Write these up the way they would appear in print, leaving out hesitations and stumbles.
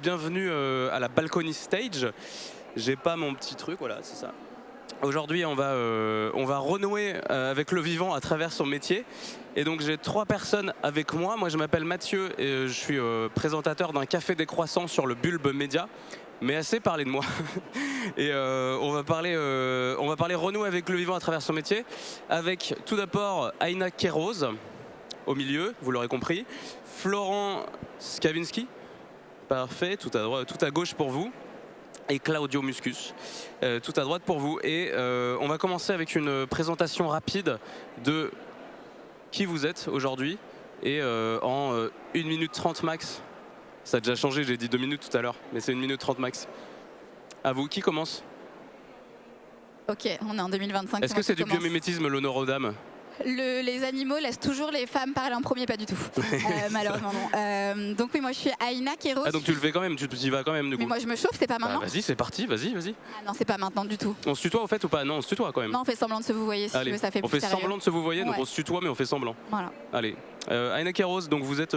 bienvenue à la Balcony Stage. J'ai pas mon petit truc, voilà, c'est ça. Aujourd'hui, on va renouer avec le vivant à travers son métier. Et donc j'ai 3 personnes avec moi. Moi, je m'appelle Mathieu et je suis présentateur d'un café des croissants sur le Bulbe Média. Mais assez parlé de moi. Et on va parler renouer avec le vivant à travers son métier. Avec tout d'abord Aina Kéros, au milieu, vous l'aurez compris. Florent Skavinski, parfait, tout à gauche pour vous. Et Claudio Muscus, tout à droite pour vous. Et on va commencer avec une présentation rapide de qui vous êtes aujourd'hui. Et en 1 minute 30 max. Ça a déjà changé, j'ai dit 2 minutes tout à l'heure, mais c'est 1 minute 30 max. À vous, qui commence? Ok, on est en 2025. Est-ce que c'est du biomimétisme, l'honneur aux dames? Les animaux laissent toujours les femmes parler en premier, pas du tout. Malheureusement non. Donc oui, moi je suis Aina Kéros. Ah donc tu le fais quand même, tu y vas quand même du coup. Mais moi je me chauffe, c'est pas maintenant. Vas-y, c'est parti, vas-y. Ah non, c'est pas maintenant du tout. On se tutoie au fait ou pas? Non, on se tutoie quand même. Non, on fait semblant de se vous voyez si Allez, tu veux, ça fait on plus fait sérieux. semblant de se vous voyez, donc Ouais. on se tutoie mais on fait semblant. Voilà. Allez, Aina Kéros, donc vous êtes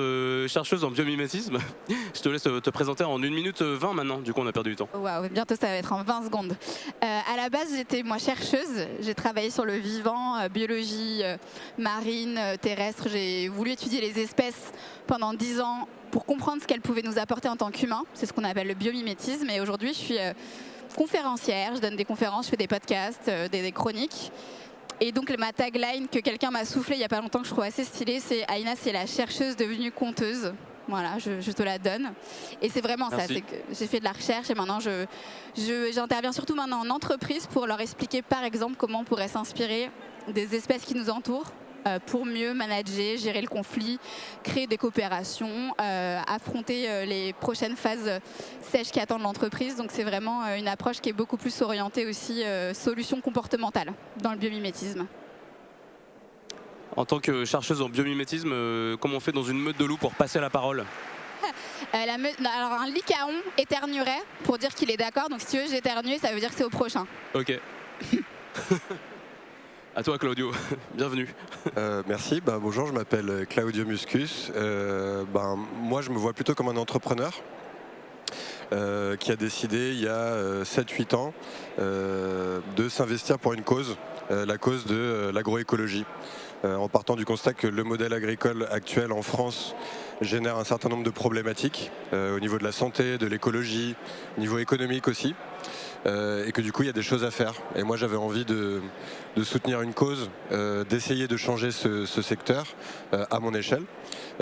chercheuse en biomimétisme. Je te laisse te présenter en 1 minute 20 maintenant, du coup on a perdu du temps. Waouh, bientôt ça va être en 20 secondes. À la base, j'étais moi chercheuse. J'ai travaillé sur le vivant, biologie marine, terrestre. J'ai voulu étudier les espèces pendant 10 ans pour comprendre ce qu'elles pouvaient nous apporter en tant qu'humains. C'est ce qu'on appelle le biomimétisme. Et aujourd'hui, je suis conférencière. Je donne des conférences, je fais des podcasts, des chroniques. Et donc ma tagline que quelqu'un m'a soufflé il n'y a pas longtemps que je trouve assez stylée, c'est Aina, c'est la chercheuse devenue conteuse. Voilà, je te la donne. Et c'est vraiment ça, c'est que j'ai fait de la recherche et maintenant j'interviens surtout maintenant en entreprise pour leur expliquer par exemple comment on pourrait s'inspirer des espèces qui nous entourent pour mieux manager, gérer le conflit, créer des coopérations, affronter les prochaines phases sèches qui attendent l'entreprise. Donc c'est vraiment une approche qui est beaucoup plus orientée aussi solutions comportementales dans le biomimétisme. En tant que chercheuse en biomimétisme, comment on fait dans une meute de loups pour passer la parole? Alors un lycaon éternuerait pour dire qu'il est d'accord. Donc si tu veux, j'éternue, ça veut dire que c'est au prochain. Ok. À toi Claudio, bienvenue. Merci, bonjour, je m'appelle Claudio Muscus. Moi je me vois plutôt comme un entrepreneur qui a décidé il y a 7-8 ans de s'investir pour une cause, la cause de l'agroécologie. En partant du constat que le modèle agricole actuel en France génère un certain nombre de problématiques au niveau de la santé, de l'écologie, au niveau économique aussi. Et que du coup il y a des choses à faire. Et moi j'avais envie de soutenir une cause, d'essayer de changer ce secteur à mon échelle.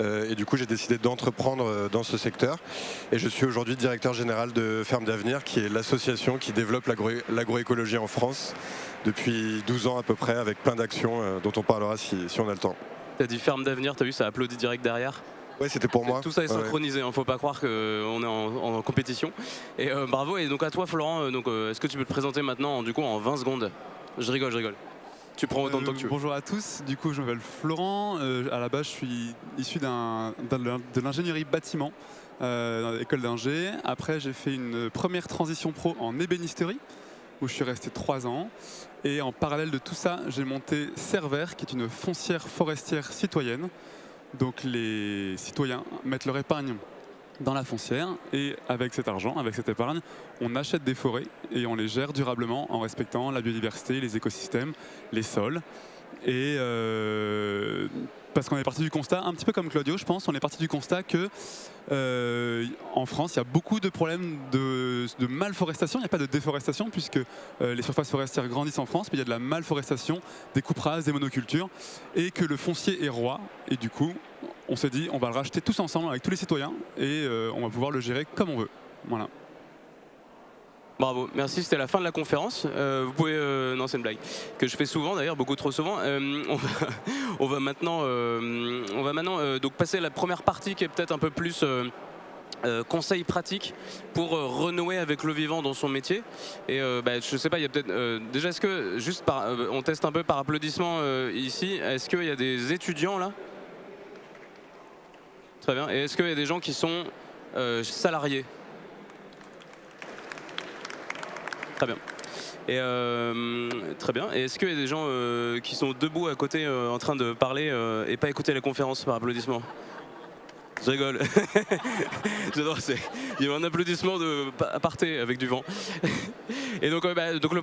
Et du coup j'ai décidé d'entreprendre dans ce secteur. Et je suis aujourd'hui directeur général de Ferme d'Avenir, qui est l'association qui développe l'agroécologie en France depuis 12 ans à peu près, avec plein d'actions dont on parlera si on a le temps. T'as dit Ferme d'Avenir, t'as vu, ça applaudit direct derrière. Ouais, c'était pour moi. Tout ça est synchronisé, hein, faut pas croire qu'on est en compétition. Et bravo, et donc à toi Florent, est-ce que tu peux te présenter maintenant en 20 secondes? Je rigole. Tu prends autant de temps que tu veux. Bonjour à tous, du coup je m'appelle Florent, à la base je suis issu de l'ingénierie bâtiment, dans l'école d'ingé. Après j'ai fait une première transition pro en ébénisterie, où je suis resté 3 ans. Et en parallèle de tout ça, j'ai monté Cerver, qui est une foncière forestière citoyenne. Donc les citoyens mettent leur épargne dans la foncière et avec cet argent, avec cette épargne, on achète des forêts et on les gère durablement en respectant la biodiversité, les écosystèmes, les sols. Et parce qu'on est parti du constat, un petit peu comme Claudio je pense, on est parti du constat que en France il y a beaucoup de problèmes de malforestation, il n'y a pas de déforestation puisque les surfaces forestières grandissent en France, mais il y a de la malforestation, des coupes rases, des monocultures, et que le foncier est roi, et du coup on s'est dit on va le racheter tous ensemble avec tous les citoyens et on va pouvoir le gérer comme on veut. Voilà. Bravo, merci, c'était la fin de la conférence. Vous pouvez... non, c'est une blague, que je fais souvent d'ailleurs, beaucoup trop souvent. On va maintenant donc passer à la première partie qui est peut-être un peu plus conseils pratiques pour renouer avec le vivant dans son métier. Et je sais pas, il y a peut-être... déjà, est-ce que, juste on teste un peu par applaudissement ici, est-ce qu'il y a des étudiants là? Très bien, et est-ce qu'il y a des gens qui sont salariés? Très bien. Et très bien. Et est-ce qu'il y a des gens qui sont debout à côté en train de parler et pas écouter la conférence par applaudissement? Je rigole. J'adore, il y a eu un applaudissement de aparté avec du vent. Et donc, donc la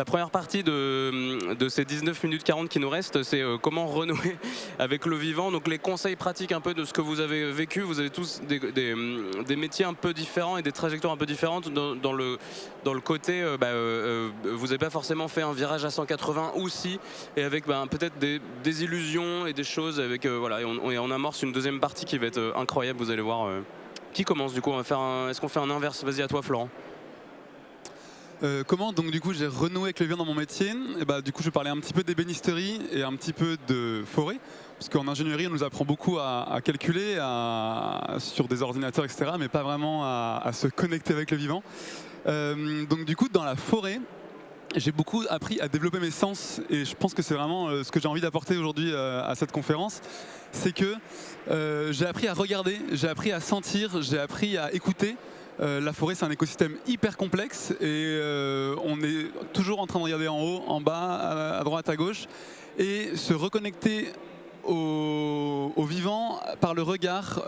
première partie de ces 19 minutes 40 qui nous restent, c'est comment renouer avec le vivant. Donc les conseils pratiques un peu de ce que vous avez vécu. Vous avez tous des métiers un peu différents et des trajectoires un peu différentes dans le côté, vous n'avez pas forcément fait un virage à 180 ou si, et avec peut-être des illusions et des choses. Avec, voilà, et on amorce une deuxième partie qui va être incroyable, vous allez voir. Qui commence du coup? Est-ce qu'on fait un inverse? Vas-y, à toi Florent. Comment donc du coup j'ai renoué avec le vivant dans mon métier? Et du coup je vais parler un petit peu d'ébénisterie et un petit peu de forêt, parce qu'en ingénierie on nous apprend beaucoup à calculer sur des ordinateurs etc, mais pas vraiment à se connecter avec le vivant. Donc du coup dans la forêt j'ai beaucoup appris à développer mes sens, et je pense que c'est vraiment ce que j'ai envie d'apporter aujourd'hui à cette conférence. C'est que j'ai appris à regarder, j'ai appris à sentir, j'ai appris à écouter. La forêt, c'est un écosystème hyper complexe et on est toujours en train de regarder en haut, en bas, à droite, à gauche, et se reconnecter au vivant par le regard,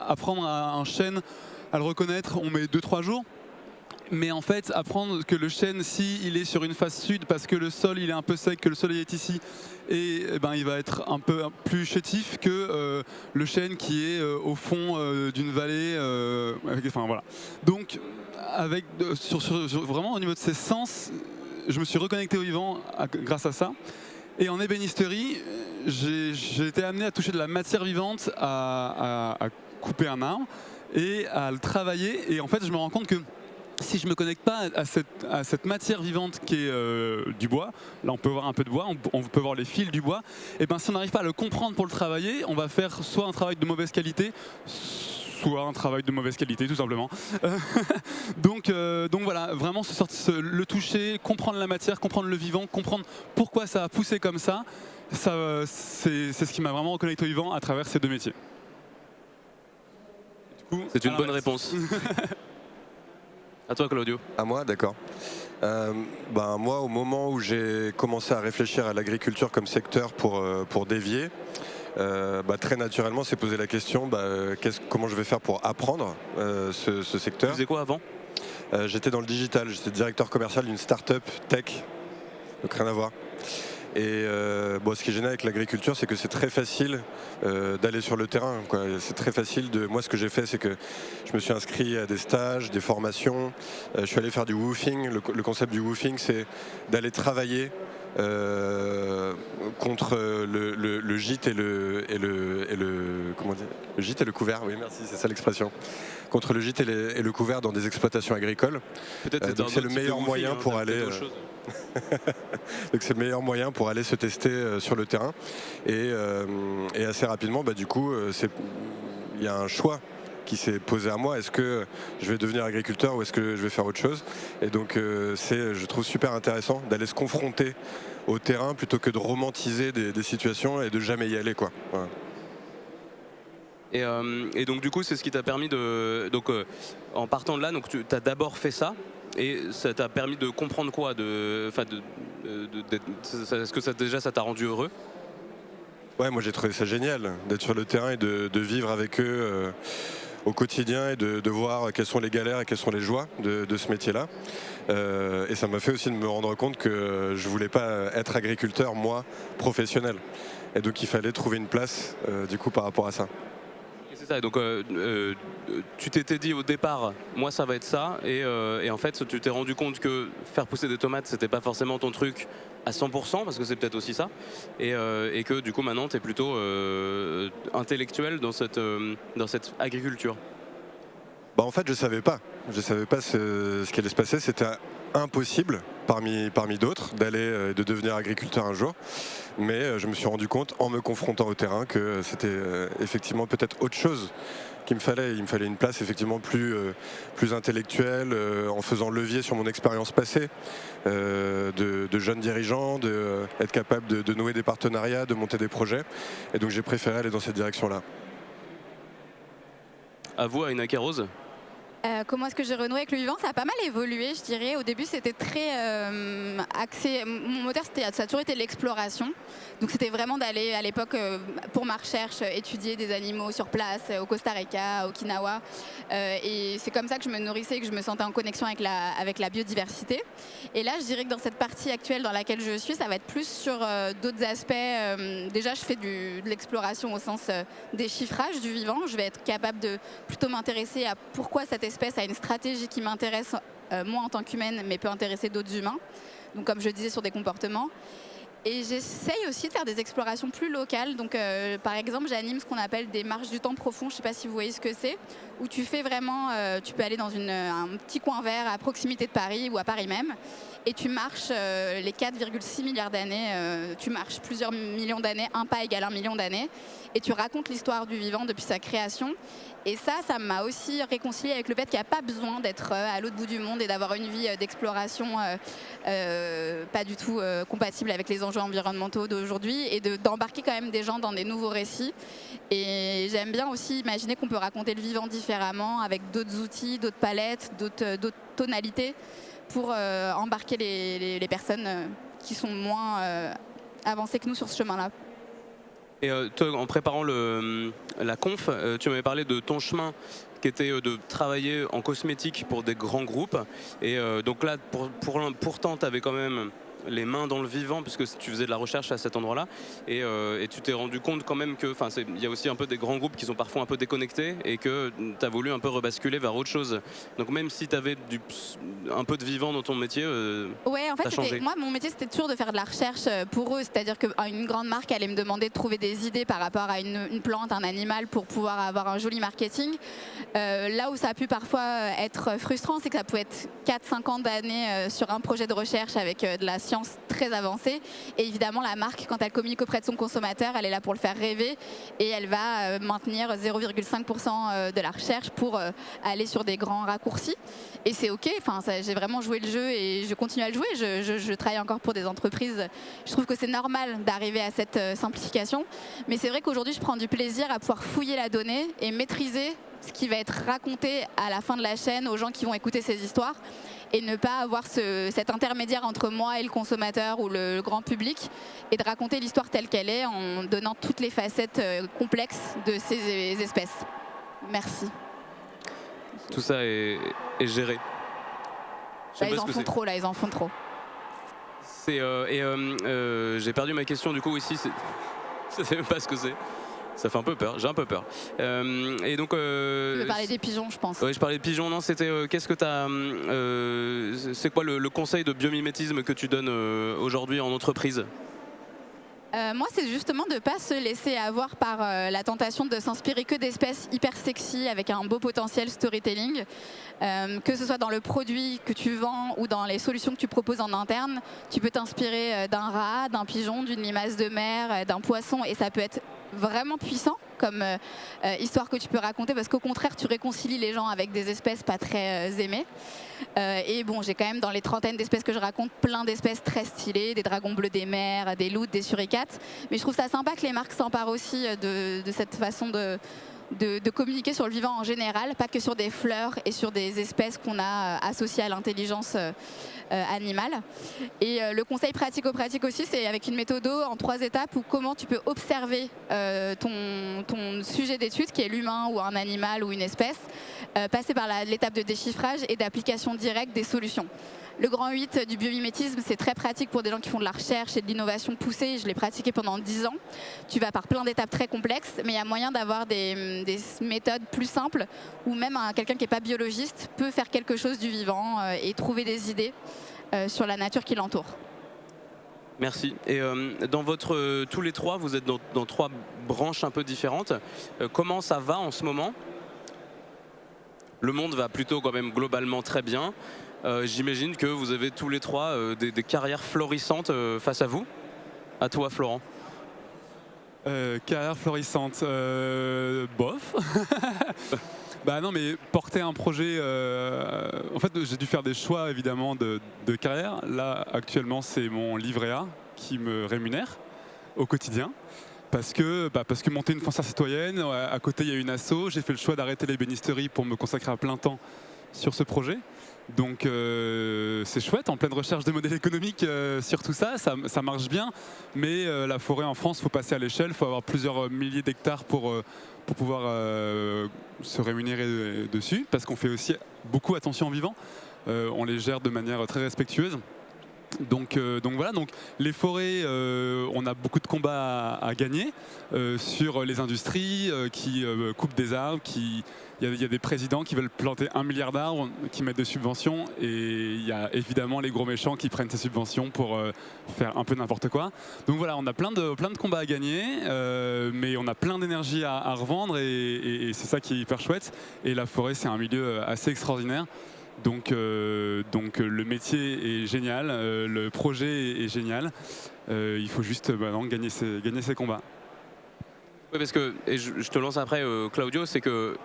apprendre un chêne à le reconnaître, on met 2-3 jours. Mais en fait, apprendre que le chêne, s'il est sur une face sud parce que le sol il est un peu sec, que le soleil est ici, et il va être un peu plus chétif que le chêne qui est au fond d'une vallée. Enfin voilà. Donc, vraiment au niveau de ces sens, je me suis reconnecté au vivant grâce à ça. Et en ébénisterie, j'ai été amené à toucher de la matière vivante, à couper un arbre et à le travailler. Et en fait, je me rends compte que si je ne me connecte pas à cette matière vivante qui est du bois, là on peut voir un peu de bois, on peut voir les fils du bois, et si on n'arrive pas à le comprendre pour le travailler, on va faire soit un travail de mauvaise qualité, soit un travail de mauvaise qualité tout simplement. Donc voilà, vraiment le toucher, comprendre la matière, comprendre le vivant, comprendre pourquoi ça a poussé comme ça, c'est ce qui m'a vraiment reconnecté au vivant à travers ces deux métiers. C'est une bonne réponse. À toi Claudio. À moi, d'accord. Moi, au moment où j'ai commencé à réfléchir à l'agriculture comme secteur pour dévier, très naturellement s'est posé la question comment je vais faire pour apprendre ce secteur. Tu faisais quoi avant? J'étais dans le digital, j'étais directeur commercial d'une start-up tech, donc rien à voir. Et ce qui est génial avec l'agriculture, c'est que c'est très facile d'aller sur le terrain, quoi. C'est très facile moi, ce que j'ai fait, c'est que je me suis inscrit à des stages, des formations. Je suis allé faire du woofing. Le concept du woofing, c'est d'aller travailler contre le gîte et le comment dire, le gîte et le couvert. Oui, merci, c'est ça l'expression. Contre le gîte et le couvert dans des exploitations agricoles. Peut-être donc c'est le meilleur moyen pour aller. Donc c'est le meilleur moyen pour aller se tester sur le terrain, et assez rapidement il y a un choix qui s'est posé à moi. Est-ce que je vais devenir agriculteur ou est-ce que je vais faire autre chose? Et donc je trouve super intéressant d'aller se confronter au terrain plutôt que de romantiser des situations et de jamais y aller, quoi. Voilà. Et donc du coup c'est ce qui t'a permis en partant de là, donc tu as d'abord fait ça. Et ça t'a permis de comprendre quoi? Est-ce que ça t'a rendu heureux? Ouais, moi j'ai trouvé ça génial d'être sur le terrain et de vivre avec eux au quotidien, et de voir quelles sont les galères et quelles sont les joies de ce métier-là. Et ça m'a fait aussi de me rendre compte que je voulais pas être agriculteur, moi, professionnel. Et donc il fallait trouver une place du coup par rapport à ça. C'est ça, donc tu t'étais dit au départ, moi ça va être ça, et en fait tu t'es rendu compte que faire pousser des tomates c'était pas forcément ton truc à 100%, parce que c'est peut-être aussi ça, et que du coup maintenant tu es plutôt intellectuel dans cette agriculture. En fait je savais pas ce qui allait se passer, c'était impossible parmi d'autres de devenir agriculteur un jour, mais je me suis rendu compte en me confrontant au terrain que c'était effectivement peut-être autre chose qu'il me fallait. Il me fallait une place effectivement plus intellectuelle, en faisant levier sur mon expérience passée de jeune dirigeant, être capable de nouer des partenariats, de monter des projets, et donc j'ai préféré aller dans cette direction-là. À vous, Aina Rose. Comment est-ce que j'ai renoué avec le vivant? Ça a pas mal évolué, je dirais. Au début, c'était très axé. Mon moteur, ça a toujours été l'exploration. Donc, c'était vraiment d'aller à l'époque, pour ma recherche, étudier des animaux sur place, au Costa Rica, à Okinawa. Et c'est comme ça que je me nourrissais, que je me sentais en connexion avec la biodiversité. Et là, je dirais que dans cette partie actuelle dans laquelle je suis, ça va être plus sur d'autres aspects. Déjà, je fais de l'exploration au sens des chiffrages du vivant. Je vais être capable de plutôt m'intéresser à pourquoi cette espèce a une stratégie qui m'intéresse moi en tant qu'humaine, mais peut intéresser d'autres humains. Donc comme je disais, sur des comportements. Et j'essaye aussi de faire des explorations plus locales. Donc par exemple, j'anime ce qu'on appelle des marches du temps profond. Je ne sais pas si vous voyez ce que c'est. Où tu fais vraiment, tu peux aller dans un petit coin vert à proximité de Paris ou à Paris même. Et tu marches les 4,6 milliards d'années. Tu marches plusieurs millions d'années. Un pas égale 1 million d'années. Et tu racontes l'histoire du vivant depuis sa création. Et ça m'a aussi réconcilié avec le fait qu'il n'y a pas besoin d'être à l'autre bout du monde et d'avoir une vie d'exploration pas du tout compatible avec les enjeux environnementaux d'aujourd'hui et d'embarquer quand même des gens dans des nouveaux récits. Et j'aime bien aussi imaginer qu'on peut raconter le vivant différemment avec d'autres outils, d'autres palettes, d'autres tonalités pour embarquer les personnes qui sont moins avancées que nous sur ce chemin-là. Et toi, en préparant la conf, tu m'avais parlé de ton chemin qui était de travailler en cosmétique pour des grands groupes. Et donc là, pourtant, tu avais quand même les mains dans le vivant puisque tu faisais de la recherche à cet endroit-là et tu t'es rendu compte quand même que il y a aussi un peu des grands groupes qui sont parfois un peu déconnectés et que tu as voulu un peu rebasculer vers autre chose. Donc même si tu avais un peu de vivant dans ton métier, ouais, en fait, moi mon métier c'était toujours de faire de la recherche pour eux, c'est-à-dire qu'une grande marque allait me demander de trouver des idées par rapport à une plante, un animal pour pouvoir avoir un joli marketing. Là où ça a pu parfois être frustrant, c'est que ça pouvait être 4-5 ans d'années sur un projet de recherche avec de la science très avancée. Et évidemment, la marque, quand elle communique auprès de son consommateur, elle est là pour le faire rêver et elle va maintenir 0,5% de la recherche pour aller sur des grands raccourcis. Et c'est OK. Enfin, j'ai vraiment joué le jeu et je continue à le jouer. Je travaille encore pour des entreprises. Je trouve que c'est normal d'arriver à cette simplification. Mais c'est vrai qu'aujourd'hui, je prends du plaisir à pouvoir fouiller la donnée et maîtriser ce qui va être raconté à la fin de la chaîne aux gens qui vont écouter ces histoires et ne pas avoir cet intermédiaire entre moi et le consommateur ou le grand public et de raconter l'histoire telle qu'elle est en donnant toutes les facettes complexes de ces espèces. Merci. Tout ça est géré. Là, ils en font trop, ils en font trop. J'ai perdu ma question du coup ici. Je ne sais même pas ce que c'est. Ça fait un peu peur, j'ai un peu peur. Et donc, tu veux parler des pigeons, je pense. Oui, je parlais des pigeons. Non, c'était qu'est-ce que tu as. C'est quoi le conseil de biomimétisme que tu donnes aujourd'hui en entreprise? Moi, c'est justement de ne pas se laisser avoir par la tentation de s'inspirer que d'espèces hyper sexy avec un beau potentiel storytelling. Que ce soit dans le produit que tu vends ou dans les solutions que tu proposes en interne, tu peux t'inspirer d'un rat, d'un pigeon, d'une limace de mer, d'un poisson et ça peut être vraiment puissant comme histoire que tu peux raconter parce qu'au contraire tu réconcilies les gens avec des espèces pas très aimées et bon j'ai quand même dans les trentaines d'espèces que je raconte plein d'espèces très stylées, des dragons bleus des mers, des loutres, des suricates, mais je trouve ça sympa que les marques s'emparent aussi de cette façon de communiquer sur le vivant en général, pas que sur des fleurs et sur des espèces qu'on a associées à l'intelligence animale. Et le conseil pratico-pratique aussi, c'est avec une méthode en 3 étapes où comment tu peux observer ton sujet d'étude, qui est l'humain ou un animal ou une espèce, passer par l'étape de déchiffrage et d'application directe des solutions. Le grand 8 du biomimétisme, c'est très pratique pour des gens qui font de la recherche et de l'innovation poussée. Je l'ai pratiqué pendant 10 ans. Tu vas par plein d'étapes très complexes, mais il y a moyen d'avoir des méthodes plus simples où même quelqu'un qui n'est pas biologiste peut faire quelque chose du vivant et trouver des idées sur la nature qui l'entoure. Merci. Et tous les trois, vous êtes dans 3 branches un peu différentes. Comment ça va en ce moment? Le monde va plutôt quand même globalement très bien. J'imagine que vous avez tous les 3 des carrières florissantes face à vous. À toi, Florent. Carrière florissante, bof. Bah non, mais porter un projet. En fait, j'ai dû faire des choix évidemment de carrière. Là, actuellement, c'est mon livret A qui me rémunère au quotidien. Parce que monter une foncière citoyenne, à côté il y a une asso, j'ai fait le choix d'arrêter l'ébénisterie pour me consacrer à plein temps sur ce projet. Donc c'est chouette, en pleine recherche de modèles économiques sur tout ça, ça marche bien. Mais la forêt en France, il faut passer à l'échelle, il faut avoir plusieurs milliers d'hectares pour pouvoir se rémunérer dessus. Parce qu'on fait aussi beaucoup attention aux vivants. On les gère de manière très respectueuse. Donc voilà, donc les forêts, on a beaucoup de combats à gagner sur les industries qui coupent des arbres, il y a des présidents qui veulent planter 1 milliard d'arbres, qui mettent des subventions, et il y a évidemment les gros méchants qui prennent ces subventions pour faire un peu n'importe quoi. Donc voilà, on a plein de combats à gagner, mais on a plein d'énergie à revendre, et c'est ça qui est hyper chouette. Et la forêt, c'est un milieu assez extraordinaire. Donc le métier est génial, le projet est génial. Il faut juste gagner ses combats. Oui, parce que, et je te lance après, Claudio, c'est que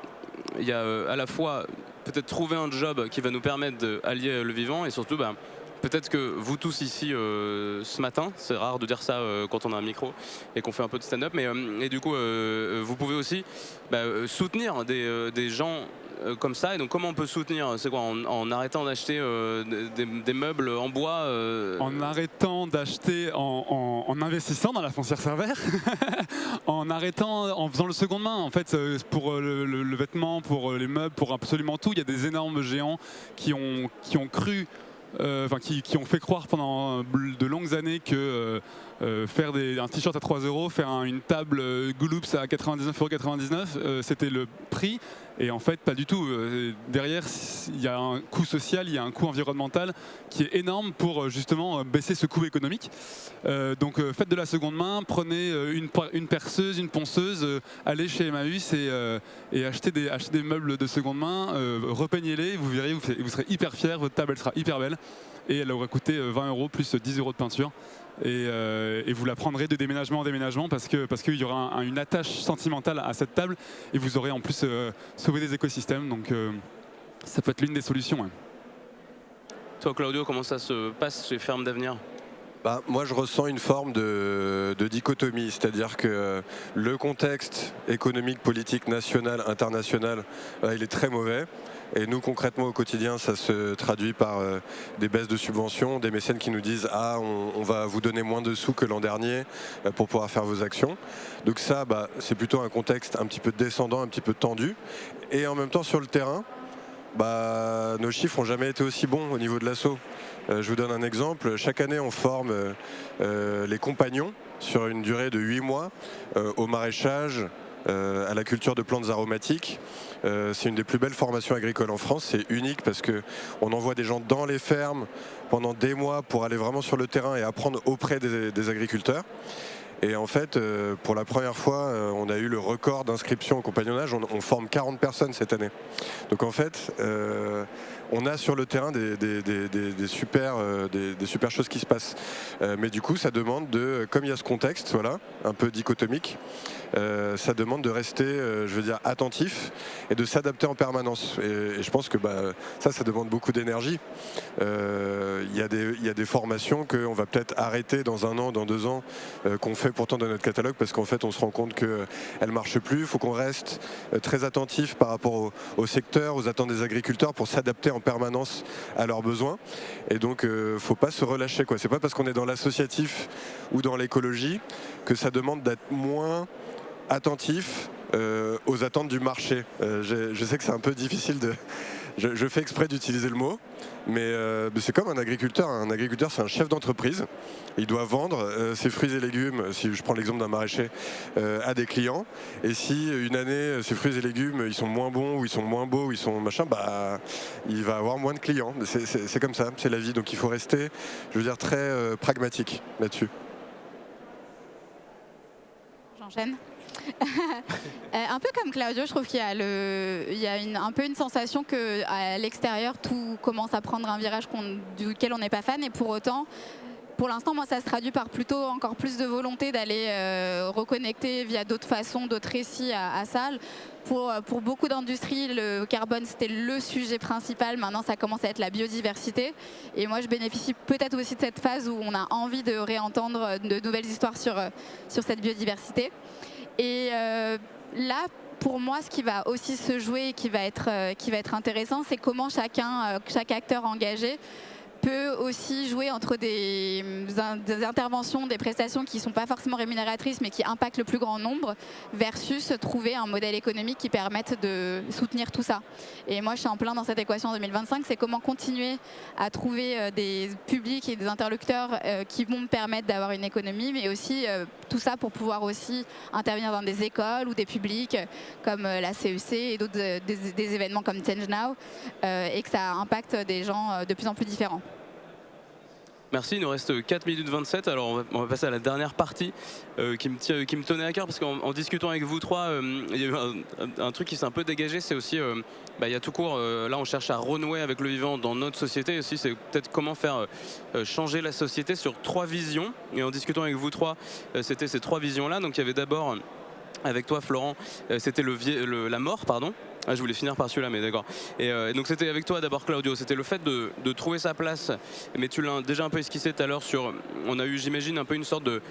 il y a à la fois peut-être trouver un job qui va nous permettre d'allier le vivant, et surtout peut-être que vous tous ici ce matin, c'est rare de dire ça quand on a un micro et qu'on fait un peu de stand-up, mais et du coup vous pouvez aussi soutenir des gens comme ça. Et donc comment on peut soutenir? C'est quoi, en arrêtant d'acheter des meubles en bois En arrêtant d'acheter, en investissant dans la foncière Cervère, en faisant le seconde main. En fait, pour le vêtement, pour les meubles, pour absolument tout, il y a des énormes géants qui ont cru, qui ont fait croire pendant de longues années que faire un t-shirt à 3 €, faire une table Gouloups à 99,99 €, c'était le prix. Et en fait, pas du tout. Derrière, il y a un coût social, il y a un coût environnemental qui est énorme pour justement baisser ce coût économique. Donc faites de la seconde main, prenez une perceuse, une ponceuse, allez chez Emmaüs et achetez des meubles de seconde main, repeignez-les, vous verrez, vous serez hyper fiers, votre table elle sera hyper belle, et elle aura coûté 20 € plus 10 € de peinture. Et vous la prendrez de déménagement en déménagement parce qu'il y aura une attache sentimentale à cette table, et vous aurez en plus sauvé des écosystèmes. Donc ça peut être l'une des solutions. Ouais. Toi, Claudio, comment ça se passe chez Ferme d'Avenir? Moi, je ressens une forme de dichotomie, c'est-à-dire que le contexte économique, politique, national, international, il est très mauvais. Et nous, concrètement, au quotidien, ça se traduit par des baisses de subventions, des mécènes qui nous disent « Ah, on va vous donner moins de sous que l'an dernier pour pouvoir faire vos actions ». Donc ça, c'est plutôt un contexte un petit peu descendant, un petit peu tendu. Et en même temps, sur le terrain, nos chiffres n'ont jamais été aussi bons au niveau de l'asso. Je vous donne un exemple. Chaque année, on forme les compagnons sur une durée de 8 mois au maraîchage, à la culture de plantes aromatiques. C'est une des plus belles formations agricoles en France. C'est unique parce qu'on envoie des gens dans les fermes pendant des mois pour aller vraiment sur le terrain et apprendre auprès des agriculteurs. Et en fait, pour la première fois, on a eu le record d'inscription au compagnonnage. On forme 40 personnes cette année. Donc en fait, on a sur le terrain des super choses qui se passent. Mais du coup, ça demande comme il y a ce contexte, voilà, un peu dichotomique, ça demande de rester, attentif et de s'adapter en permanence. Et je pense que ça demande beaucoup d'énergie. Il y a des formations qu'on va peut-être arrêter dans 1 an, dans 2 ans, qu'on fait pourtant dans notre catalogue parce qu'en fait, on se rend compte qu'elles ne marchent plus. Il faut qu'on reste très attentif par rapport au secteur, aux attentes des agriculteurs pour s'adapter en permanence à leurs besoins. Et donc, il ne faut pas se relâcher, quoi. C'est pas parce qu'on est dans l'associatif ou dans l'écologie que ça demande d'être moins attentif aux attentes du marché. Je sais que c'est un peu difficile de... Je fais exprès d'utiliser le mot, mais c'est comme un agriculteur. Un agriculteur, c'est un chef d'entreprise. Il doit vendre ses fruits et légumes, si je prends l'exemple d'un maraîcher, à des clients. Et si une année, ses fruits et légumes, ils sont moins bons, ou ils sont moins beaux, ou ils sont machin, il va avoir moins de clients. C'est comme ça, c'est la vie. Donc il faut rester, très pragmatique là-dessus. J'enchaîne. Un peu comme Claudio, je trouve qu'il y a un peu une sensation qu'à l'extérieur, tout commence à prendre un virage duquel on n'est pas fan. Et pour autant, pour l'instant, moi, ça se traduit par plutôt encore plus de volonté d'aller reconnecter via d'autres façons, d'autres récits à ça. Pour beaucoup d'industries, le carbone, c'était le sujet principal. Maintenant, ça commence à être la biodiversité. Et moi, je bénéficie peut-être aussi de cette phase où on a envie de réentendre de nouvelles histoires sur cette biodiversité. Et là, pour moi, ce qui va aussi se jouer et qui va être intéressant, c'est comment chaque acteur engagé peut aussi jouer entre des interventions, des prestations qui ne sont pas forcément rémunératrices mais qui impactent le plus grand nombre versus trouver un modèle économique qui permette de soutenir tout ça. Et moi je suis en plein dans cette équation en 2025, c'est comment continuer à trouver des publics et des interlocuteurs qui vont me permettre d'avoir une économie, mais aussi tout ça pour pouvoir aussi intervenir dans des écoles ou des publics comme la CEC et d'autres des événements comme Change Now et que ça impacte des gens de plus en plus différents. Merci, il nous reste 4 minutes 27, alors on va passer à la dernière partie qui me tenait à cœur parce qu'en discutant avec vous trois, il y a eu un truc qui s'est un peu dégagé, c'est aussi, il y a tout court, là on cherche à renouer avec le vivant dans notre société, et aussi c'est peut-être comment faire changer la société sur 3 visions, et en discutant avec vous trois, c'était ces 3 visions-là, donc il y avait d'abord, avec toi Florent, c'était la mort, pardon. Ah, je voulais finir par celui-là, mais d'accord. Et donc c'était avec toi d'abord Claudio, c'était le fait de trouver sa place, mais tu l'as déjà un peu esquissé tout à l'heure sur, on a eu j'imagine un peu une sorte de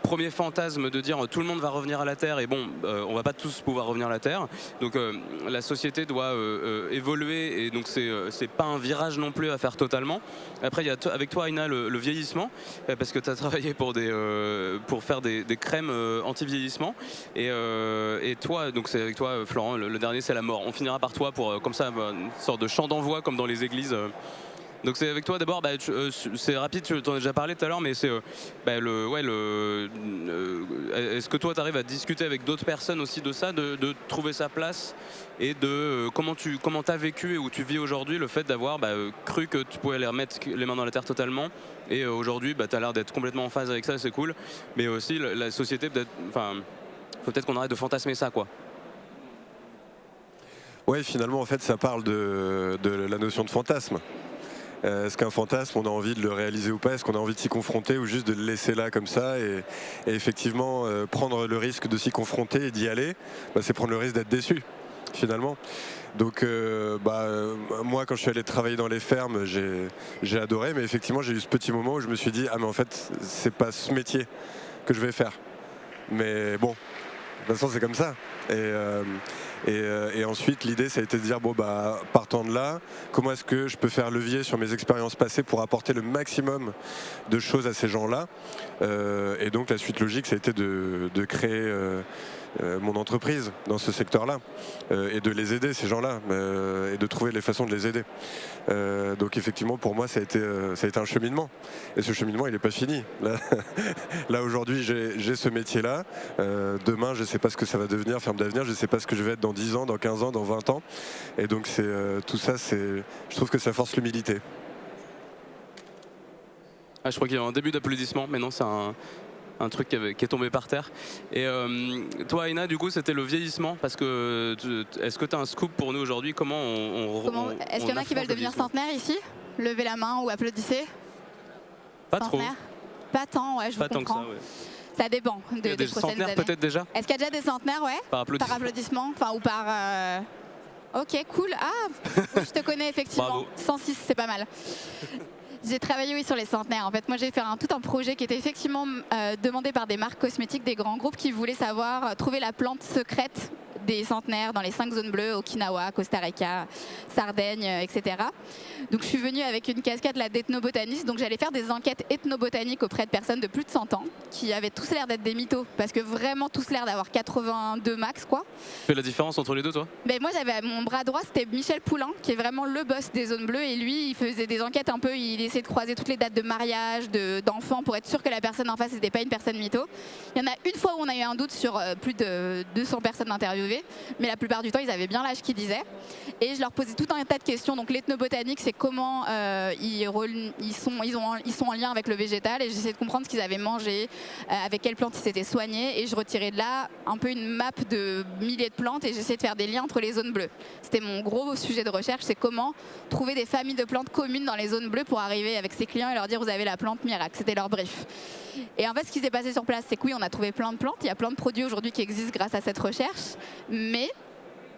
premier fantasme de dire tout le monde va revenir à la Terre, et bon, on va pas tous pouvoir revenir à la Terre, donc la société doit évoluer, et donc c'est pas un virage non plus à faire totalement. Après il y a avec toi Aina le vieillissement, parce que tu as travaillé pour faire des crèmes anti-vieillissement, et toi, donc c'est avec toi Florent, le dernier c'est la mort. On finira par toi pour comme ça une sorte de chant d'envoi comme dans les églises. Donc c'est avec toi d'abord, c'est rapide, tu en as déjà parlé tout à l'heure, mais c'est est-ce que toi tu arrives à discuter avec d'autres personnes aussi de ça, de trouver sa place, et de comment t'as vécu et où tu vis aujourd'hui le fait d'avoir cru que tu pouvais aller remettre les mains dans la terre totalement, et aujourd'hui tu as l'air d'être complètement en phase avec ça, c'est cool, mais aussi la société peut-être, faut peut-être qu'on arrête de fantasmer ça quoi. Ouais, finalement, en fait, ça parle de la notion de fantasme. Est-ce qu'un fantasme, on a envie de le réaliser ou pas? Est-ce qu'on a envie de s'y confronter ou juste de le laisser là comme ça? Et effectivement, prendre le risque de s'y confronter et d'y aller, c'est prendre le risque d'être déçu, finalement. Donc moi quand je suis allé travailler dans les fermes, j'ai adoré, mais effectivement j'ai eu ce petit moment où je me suis dit ah mais en fait c'est pas ce métier que je vais faire. Mais bon, de toute façon c'est comme ça. Et ensuite l'idée ça a été de dire bon partant de là, comment est-ce que je peux faire levier sur mes expériences passées pour apporter le maximum de choses à ces gens-là. Et donc la suite logique ça a été de créer mon entreprise dans ce secteur-là et de les aider ces gens-là et de trouver les façons de les aider. Donc effectivement pour moi ça a été un cheminement, et ce cheminement il n'est pas fini. Là aujourd'hui j'ai ce métier-là, demain je ne sais pas ce que ça va devenir, ferme d'avenir, je ne sais pas ce que je vais être dans 10 ans, dans 15 ans, dans 20 ans, et donc tout ça je trouve que ça force l'humilité. Ah, je crois qu'il y a un début d'applaudissement, mais non c'est un truc qui est tombé par terre. Et toi Aina, du coup c'était le vieillissement, parce que est-ce que tu as un scoop pour nous aujourd'hui? Est-ce qu'il y en a qui veulent devenir centenaire ici? Levez la main ou applaudissez. Pas centenaire. Trop. Pas tant, ouais, je vous comprends. Tant que ça, ouais. Ça dépend des prochaines centenaires années. peut-être déjà. Est-ce qu'il y a déjà des centenaires, ouais? Par applaudissement, enfin ou par... Ok, cool. Ah, je te connais effectivement. Bravo. 106, c'est pas mal. J'ai travaillé sur les centenaires. En fait, moi j'ai fait tout un projet qui était effectivement demandé par des marques cosmétiques, des grands groupes qui voulaient trouver la plante secrète des centenaires dans les 5 zones bleues, Okinawa, Costa Rica, Sardaigne, etc. Donc je suis venue avec une casquette d'ethnobotaniste, donc j'allais faire des enquêtes ethnobotaniques auprès de personnes de plus de 100 ans qui avaient tous l'air d'être des mythos, parce que vraiment tous l'air d'avoir 82 max quoi. Tu fais la différence entre les deux toi? Moi j'avais mon bras droit, c'était Michel Poulain qui est vraiment le boss des zones bleues, et lui il faisait des enquêtes un peu, il essayait de croiser toutes les dates de mariage, d'enfants pour être sûr que la personne en face n'était pas une personne mytho. Il y en a une fois où on a eu un doute sur plus de 200 personnes interviewées, mais la plupart du temps ils avaient bien l'âge qu'ils disaient, et je leur posais tout un tas de questions. Donc l'ethnobotanique c'est comment ils sont en lien avec le végétal, et j'essayais de comprendre ce qu'ils avaient mangé, avec quelles plantes ils s'étaient soignés, et je retirais de là un peu une map de milliers de plantes, et j'essayais de faire des liens entre les zones bleues. C'était mon gros sujet de recherche, c'est comment trouver des familles de plantes communes dans les zones bleues pour arriver avec ses clients et leur dire vous avez la plante miracle. C'était leur brief. Et en fait ce qui s'est passé sur place c'est que oui, on a trouvé plein de plantes, il y a plein de produits aujourd'hui qui existent grâce à cette recherche, mais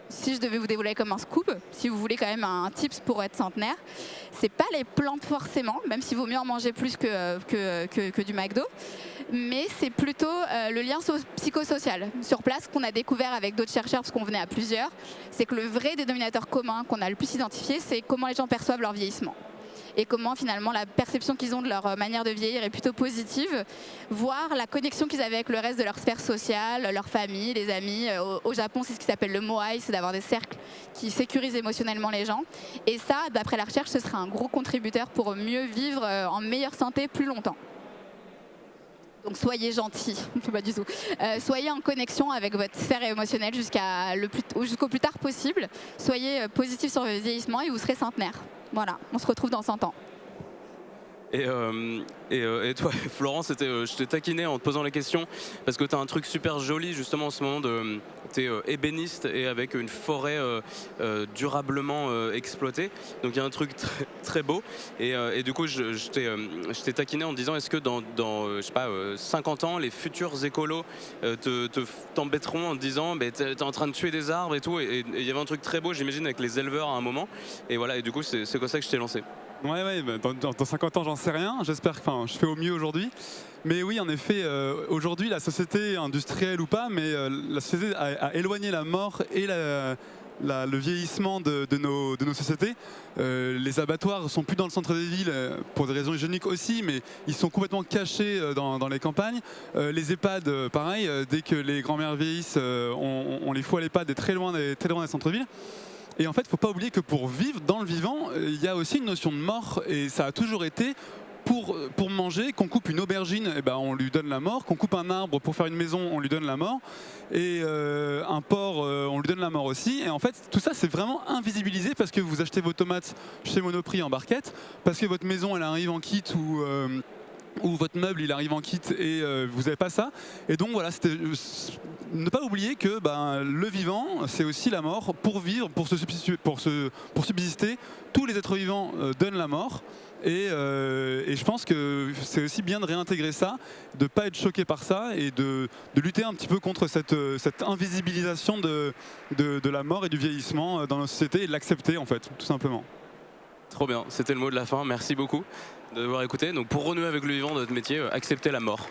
si je devais vous dévoiler comme un scoop, si vous voulez quand même un tips pour être centenaire, c'est pas les plantes forcément, même s'il vaut mieux en manger plus que du McDo, mais c'est plutôt le lien psychosocial sur place qu'on a découvert avec d'autres chercheurs parce qu'on venait à plusieurs. C'est que le vrai dénominateur commun qu'on a le plus identifié, c'est comment les gens perçoivent leur vieillissement. Et comment finalement la perception qu'ils ont de leur manière de vieillir est plutôt positive, voire la connexion qu'ils avaient avec le reste de leur sphère sociale, leur famille, les amis. Au Japon, c'est ce qui s'appelle le moai, c'est d'avoir des cercles qui sécurisent émotionnellement les gens. Et ça, d'après la recherche, ce serait un gros contributeur pour mieux vivre en meilleure santé plus longtemps. Donc soyez gentils, pas du tout. Soyez en connexion avec votre sphère émotionnelle jusqu'au plus tard possible. Soyez positifs sur le vieillissement et vous serez centenaire. Voilà, on se retrouve dans 100 ans. Et toi, Florent, je t'ai taquiné en te posant la question parce que tu as un truc super joli justement en ce moment. Tu es ébéniste et avec une forêt durablement exploitée. Donc il y a un truc très, très beau. Et du coup, je t'ai taquiné en te disant est-ce que dans je sais pas, 50 ans, les futurs écolos t'embêteront en te disant t'es en train de tuer des arbres et tout. Et il y avait un truc très beau, j'imagine, avec les éleveurs à un moment. Et voilà, et du coup, c'est comme ça que je t'ai lancé. Ouais, dans 50 ans, j'en sais rien. J'espère que je fais au mieux aujourd'hui. Mais oui, en effet, aujourd'hui, la société industrielle ou pas, mais la société a éloigné la mort et le vieillissement de nos sociétés. Les abattoirs sont plus dans le centre des villes pour des raisons hygiéniques aussi, mais ils sont complètement cachés dans les campagnes. Les EHPAD, pareil, dès que les grands-mères vieillissent, on les fout à l'EHPAD très loin des centres-villes. Et en fait, il ne faut pas oublier que pour vivre dans le vivant, il y a aussi une notion de mort, et ça a toujours été pour manger. Qu'on coupe une aubergine, on lui donne la mort. Qu'on coupe un arbre pour faire une maison, on lui donne la mort. Et un porc, on lui donne la mort aussi. Et en fait, tout ça, c'est vraiment invisibilisé parce que vous achetez vos tomates chez Monoprix en barquette, parce que votre maison, elle arrive en kit ou votre meuble il arrive en kit et vous n'avez pas ça. Et donc voilà, c'était ne pas oublier que le vivant c'est aussi la mort. Pour vivre, pour subsister, tous les êtres vivants donnent la mort. Et je pense que c'est aussi bien de réintégrer ça, de ne pas être choqué par ça et de lutter un petit peu contre cette invisibilisation de la mort et du vieillissement dans nos sociétés et de l'accepter en fait, tout simplement. Trop bien, c'était le mot de la fin, merci beaucoup de m'avoir écouté. Donc pour renouer avec le vivant de notre métier, acceptez la mort.